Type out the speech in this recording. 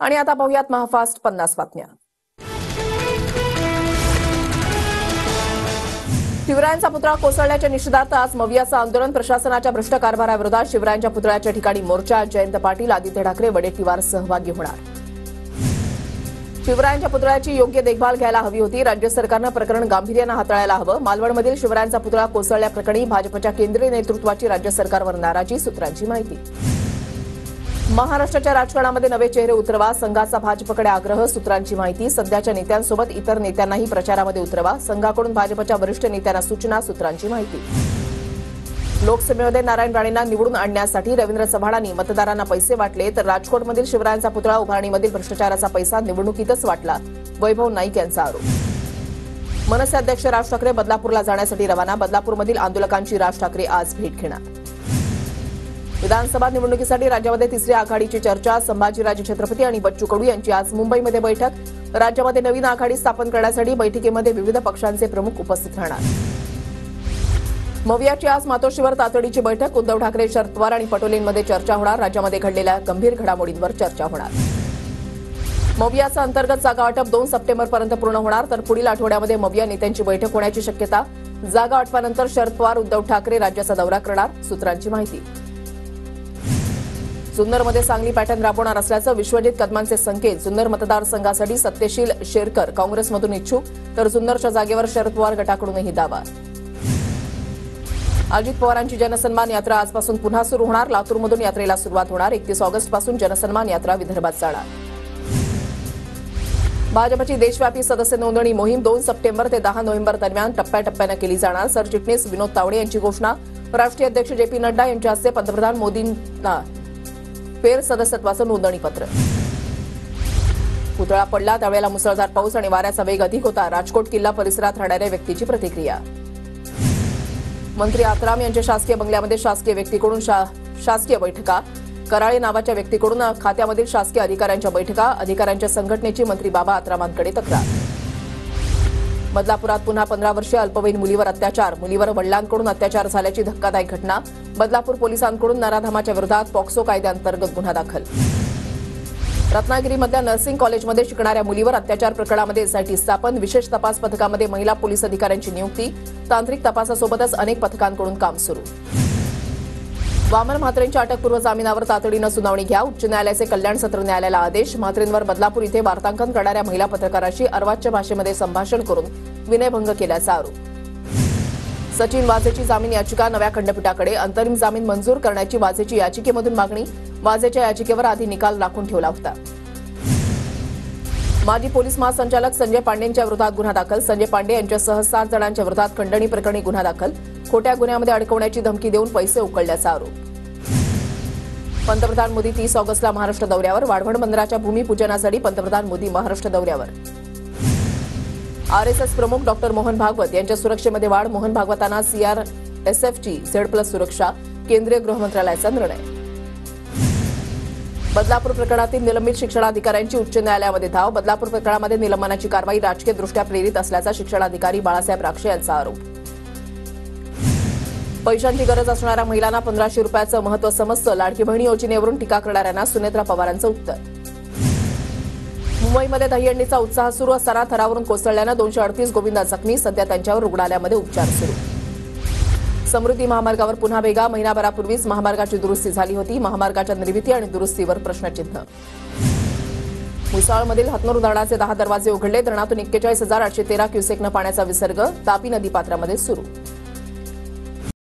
आणि आता पाहूयात महाफास्ट 50 बातम्या। शिवरायांचा पुतळा कोसळल्याच्या निषेधार्थ आज मवियाचं आंदोलन। प्रशासनाच्या भ्रष्ट कारभाराविरोधात शिवरायांच्या पुतळ्याच्या ठिकाणी मोर्चा। जयंत पाटील, आदित्य ठाकरे, वडेट्टीवार सहभागी होणार। शिवरायांच्या पुतळ्याची योग्य देखभाल घ्यायला हवी होती। राज्य सरकारनं प्रकरण गांभीर्यानं हाताळायला हवं। मालवणमधील शिवरायांचा पुतळा कोसळल्याप्रकरणी भाजपच्या केंद्रीय नेतृत्वाची राज्य सरकारवर नाराजी। सूत्रांची माहिती। महाराष्ट्राच्या राजकारणामध्ये नवे चेहरे उतरवा, संघाचा भाजपकडे आग्रह। सूत्रांची माहिती। सध्याच्या नेत्यांसोबत इतर नेत्यांनाही प्रचारामध्ये उतरवा, संघाकडून भाजपच्या वरिष्ठ नेत्यांना सूचना। सूत्रांची माहिती। लोकसभेमध्ये नारायण राणेंना निवडून आणण्यासाठी रवींद्र चव्हाणांनी मतदारांना पैसे वाटले, तर राजकोटमधील शिवरायांचा पुतळा उभारणीमधील भ्रष्टाचाराचा पैसा निवडणुकीतच वाटला। वैभव नाईक यांचा आरोप। मनसे अध्यक्ष राज ठाकरे बदलापूरला जाण्यासाठी रवाना। बदलापूरमधील आंदोलकांची राज ठाकरे आज भेट घेणार। विधानसभा निवडणुकीसाठी राज्यामध्ये तिसरी आघाडीची चर्चा। संभाजीराजे छत्रपती आणि बच्चू कडू यांची आज मुंबईमध्ये बैठक। राज्यामध्ये नवीन आघाडी स्थापन करण्यासाठी बैठकीमध्ये विविध पक्षांचे प्रमुख उपस्थित राहणार। मवियाची आज मातोश्रीवर तातडीची बैठक। उद्धव ठाकरे, शरद पवार आणि पटोलेंमध्ये चर्चा होणार। राज्यामध्ये घडलेल्या गंभीर घडामोडींवर चर्चा होणार। मवियाचं अंतर्गत जागा वाटप 2 सप्टेंबरपर्यंत पूर्ण होणार, तर पुढील आठवड्यामध्ये मविया नेत्यांची बैठक होण्याची शक्यता। जागा वाटपानंतर शरद पवार, उद्धव ठाकरे राज्याचा दौरा करणार। सूत्रांची माहिती। जुन्नरमध्ये सांगली पॅटर्न राबवणार असल्याचं विश्वजित कदमांचे संकेत। जुन्नर मतदारसंघासाठी सत्यशील शेरकर काँग्रेसमधून इच्छुक, तर जुन्नरच्या जागेवर शरद पवार गटाकडूनही दावा। अजित पवारांची जनसन्मान यात्रा आजपासून पुन्हा सुरू होणार। लातूरमधून यात्रेला सुरुवात होणार। 31 ऑगस्टपासून जनसन्मान यात्रा विदर्भात जाणार। भाजपची देशव्यापी सदस्य नोंदणी मोहीम 2 सप्टेंबर ते 10 नोव्हेंबर दरम्यान टप्प्याटप्प्यानं केली जाणार। सरचिटणीस विनोद तावडे यांची घोषणा। राष्ट्रीय अध्यक्ष जे.पी. नड्डा यांच्या हस्ते पंतप्रधान मोदींना फेर सदस्यत्वाचं नोंदणीपत्र। पुतळा पडला त्यावेळेला मुसळधार पाऊस आणि वाऱ्याचा वेग अधिक होता। राजकोट किल्ला परिसरात राहणाऱ्या व्यक्तीची प्रतिक्रिया। मंत्री आत्राम यांच्या शासकीय बंगल्यामध्ये शासकीय व्यक्तीकडून शासकीय बैठका। कराळे नावाच्या व्यक्तीकडून खात्यामधील शासकीय अधिकाऱ्यांच्या बैठका। अधिकाऱ्यांच्या संघटनेची मंत्री बाबा आत्रामांकडे तक्रार। बदलापुरात पुन्हा 15 वर्षीय अल्पवयीन मुलीवर अत्याचार। मुलीवर वडिलांकडून अत्याचार झाल्याची धक्कादायक घटना। बदलापूर पोलिसांकडून नराधमाच्या विरोधात पॉक्सो कायद्याअंतर्गत गुन्हा दाखल। रत्नागिरीमधल्या नर्सिंग कॉलेजमध्ये शिकणाऱ्या मुलीवर अत्याचार प्रकरणामध्ये एसआयटी स्थापन। विशेष तपास पथकामध्ये महिला पोलीस अधिकाऱ्यांची नियुक्ती। तांत्रिक तपासासोबतच अनेक पथकांकडून काम सुरू। वामन म्हात्रेंच्या अटकपूर्व जामिनावर तातडीनं सुनावणी घ्या। उच्च न्यायालयाचे कल्याण सत्र न्यायालयाला आदेश। म्हात्रेंवर बदलापूर इथे वार्तांकन करणाऱ्या महिला पत्रकाराशी अर्वाच्य भाषेमध्ये संभाषण करून विनयभंग केल्याचा आरोप। सचिन वाझेची जामीन याचिका नव्या खंडपीठाकडे। अंतरिम जामीन मंजूर करण्याची वाझेची याचिकेमधून मागणी। वाझेच्या याचिकेवर आधी निकाल राखून ठेवला होता। माजी पोलीस महासंचालक संजय पांडेंच्या विरोधात गुन्हा दाखल। संजय पांडे यांच्यासह 7 जणांच्या विरोधात खंडणी प्रकरणी गुन्हा दाखल। खोट्या गुन्ह्यामध्ये अडकवण्याची धमकी देऊन पैसे उकळल्याचा आरोप। पंतप्रधान मोदी 30 ऑगस्टला महाराष्ट्र दौऱ्यावर। वाढवण बंदराच्या भूमिपूजनासाठी पंतप्रधान मोदी महाराष्ट्र दौऱ्यावर। आरएसएस प्रमुख डॉक्टर मोहन भागवत यांच्या सुरक्षेमध्ये वाढ। मोहन भागवतांना सीआरएसएफची झेड+ सुरक्षा। केंद्रीय गृहमंत्रालयाचा निर्णय। बदलापूर प्रकरणातील निलंबित शिक्षणाधिकाऱ्यांची उच्च न्यायालयामध्ये धाव। बदलापूर प्रकरणामध्ये निलंबनाची कारवाई राजकीयदृष्ट्या प्रेरित असल्याचा शिक्षणाधिकारी बाळासाहेब राक्षे यांचा आरोप। पैशांची गरज असणाऱ्या महिलांना 1500 रुपयाचं महत्त्व समजतं। लाडकी बहिणी योजनेवरून टीका करणाऱ्यांना सुनेत्रा पवारांचं उत्तर। मुंबईमध्ये दहीहंडीचा उत्साह सुरू असताना थरावरून कोसळल्यानं 238 गोविंदा जखमी। सध्या त्यांच्यावर रुग्णालयामध्ये उपचार सुरू। समृद्धी महामार्गावर पुन्हा भेगा। महिनाभरापूर्वीच महामार्गाची दुरुस्ती झाली होती। महामार्गाच्या निर्मिती आणि दुरुस्तीवर प्रश्नचिन्ह। मुसाळमधील हतनूर धरणाचे 10 दरवाजे उघडले। धरणातून 41,813 क्युसेकनं पाण्याचा विसर्ग। तापी नदीपात्रामध्ये सुरू।